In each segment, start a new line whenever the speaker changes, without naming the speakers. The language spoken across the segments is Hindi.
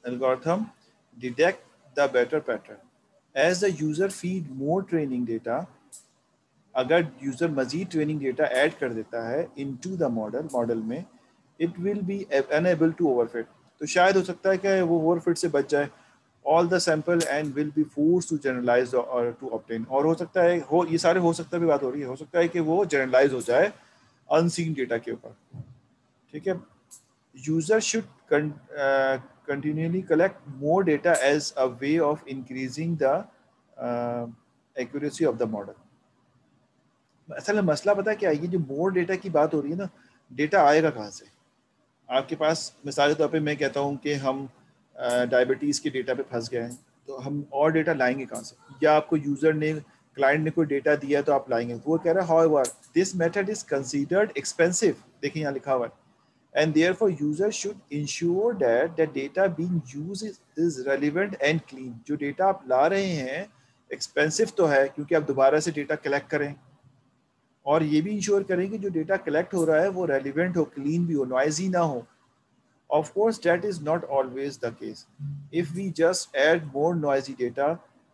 algorithm detect the better pattern. As the user feed more training data, अगर यूज़र मज़ीद ट्रेनिंग डेटा ऐड कर देता है इनटू द मॉडल में, it will be unable to overfit. तो शायद हो सकता है कि वो ओवरफिट से बच जाए all the sample and will be force to generalize और टू ऑब्टेन. और हो सकता है ये सारे हो सकता भी बात हो रही है, हो सकता है कि वो जनरलाइज हो जाए अनसीन डेटा के ऊपर. ठीक है. User should continually collect more data as a way of increasing the accuracy of the model. असल में मसला पता है क्या है, ये जो मोर डेटा की बात हो रही है ना, डेटा आएगा कहाँ से? आपके पास मिसाल के तौर पे मैं कहता हूँ कि हम डायबिटीज़ के डेटा पे फंस गए हैं, तो हम और डेटा लाएंगे कहाँ से? या आपको यूज़र ने, क्लाइंट ने कोई डेटा दिया तो आप लाएंगे. वो कह रहा है however this method is considered expensive. देखिए यहाँ लिखा हुआ है, and therefore user should ensure that the data being used is relevant and clean. जो डेटा आप ला रहे हैं एक्सपेंसिव तो है क्योंकि आप दोबारा से डेटा कलेक्ट करें, और ये भी इंश्योर करें कि जो डेटा कलेक्ट हो रहा है वो रेलिवेंट हो, क्लीन भी हो, नॉइजी ना हो. Of course, that is not always the case. If we just add more noisy data,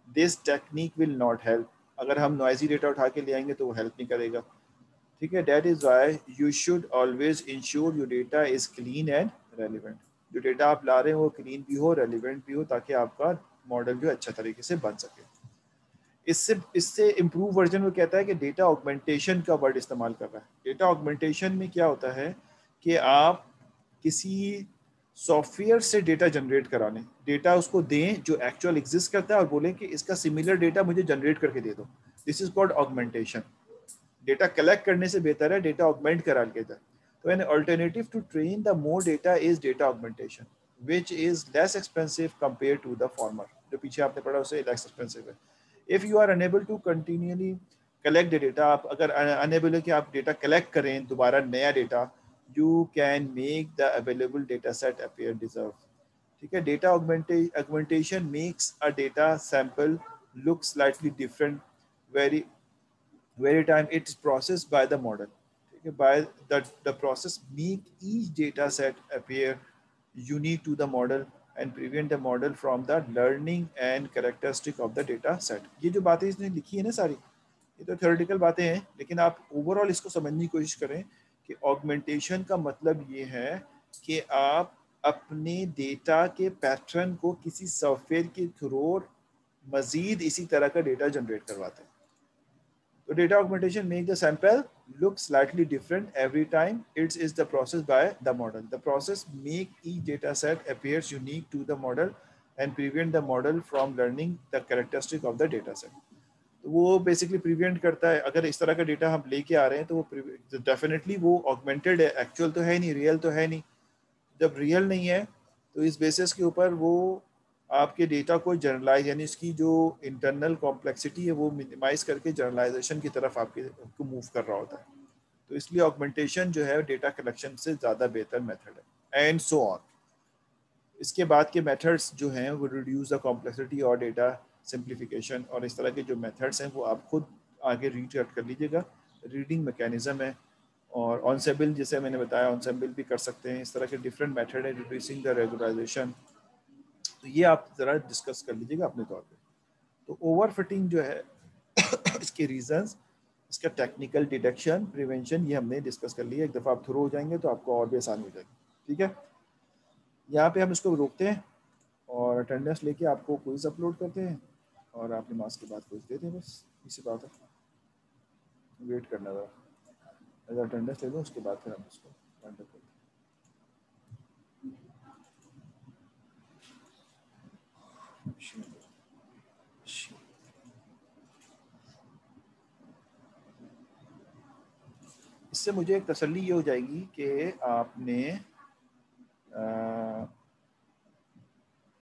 this technique will not help. अगर हम noisy data उठा के ले आएंगे तो वो help नहीं करेगा. ठीक है. That is why you should always ensure your data is clean and relevant. जो डेटा आप ला रहे हैं वो क्लीन भी हो, रेलिवेंट भी हो, ताकि आपका मॉडल जो अच्छा तरीके से बन सके. इससे इम्प्रूव वर्जन में कहता है कि डेटा ऑगमेंटेशन का वर्ड इस्तेमाल कर रहा है. डेटा ऑगमेंटेशन में क्या होता है कि आप किसी सॉफ्टवेयर से डेटा जनरेट कराने, डेटा उसको दें जो एक्चुअल एग्जिस्ट करता है और बोलें कि इसका सिमिलर डेटा मुझे जनरेट करके दे दो. This is called augmentation. Data collect करने से बेहतर है डेटा ऑगमेंट करा के जाए. तो an alternative to train the more data is data augmentation, which is less expensive compare to the former. जो पीछे आपने पढ़ा उससे लेस एक्सपेंसिव है. If you are unable to continuously collect the data, आप अगर अनेबल है कि आप डेटा कलेक्ट करें दोबारा नया data, you can make the available data set appear deserve. ठीक है. Data augmentation makes a data sample look slightly different very time it's processed by the model. Okay, by the process make each data set appear unique to the model and prevent the model from the learning and characteristic of the data set. ये जो बातें इसने लिखी है ना सारी, ये तो थ्योरेटिकल बातें हैं, लेकिन आप ओवरऑल इसको समझने की कोशिश करें कि ऑगमेंटेशन का मतलब ये है कि आप अपने डेटा के पैटर्न को किसी सॉफ्टवेयर के थ्रू मजीद इसी तरह का डेटा जनरेट करवाते हैं. So data augmentation makes the sample look slightly different every time. It is the process by the model. The process make each data set appears unique to the model and prevent the model from learning the characteristic of the data set. तो वो बेसिकली प्रिवेंट करता है. अगर इस तरह का डेटा हम लेके आ रहे हैं तो वो डेफिनेटली वो ऑगमेंटेड है, एक्चुअल तो है नहीं, रियल तो है नहीं. जब रियल नहीं है तो इस बेसिस के ऊपर वो आपके डेटा को जनरलाइज, यानी इसकी जो इंटरनल कॉम्प्लेक्सिटी है वो मिनिमाइज करके जनरलाइजेशन की तरफ आपको मूव कर रहा होता है. तो इसलिए ऑगमेंटेशन जो है डेटा कलेक्शन से ज़्यादा बेहतर मेथड है, एंड सो ऑन. इसके बाद के मेथड्स जो हैं वो रिड्यूस द कॉम्प्लेक्सिटी और डेटा सिंप्लीफिकेशन, और इस तरह के जो मेथड्स हैं वो आप खुद आगे रीड कर लीजिएगा. रीडिंग मैकेनिज्म है, और ऑनसेबल जैसे मैंने बताया ऑनसेबल भी कर सकते हैं. इस तरह के डिफरेंट मेथड है, रिड्यूसिंग द रेगुलराइजेशन. तो ये आप ज़रा डिस्कस कर लीजिएगा अपने तौर पे. तो ओवर फिटिंग जो है इसके रीजंस, इसका टेक्निकल डिटेक्शन, प्रिवेंशन, ये हमने डिस्कस कर लिया. एक दफ़ा आप थ्रू हो जाएंगे तो आपको और भी आसानी हो जाएगी. ठीक है. यहाँ पे हम इसको रोकते हैं और अटेंडेंस लेके आपको क्विज अपलोड करते हैं और आप नमाज के बाद क्विज देते हैं. बस इसी बात है, वेट करना ज़रा. अगर अटेंडेंस ले लो उसके बाद फिर हम इसको करते हैं. इससे मुझे एक तसल्ली ये हो जाएगी कि आपने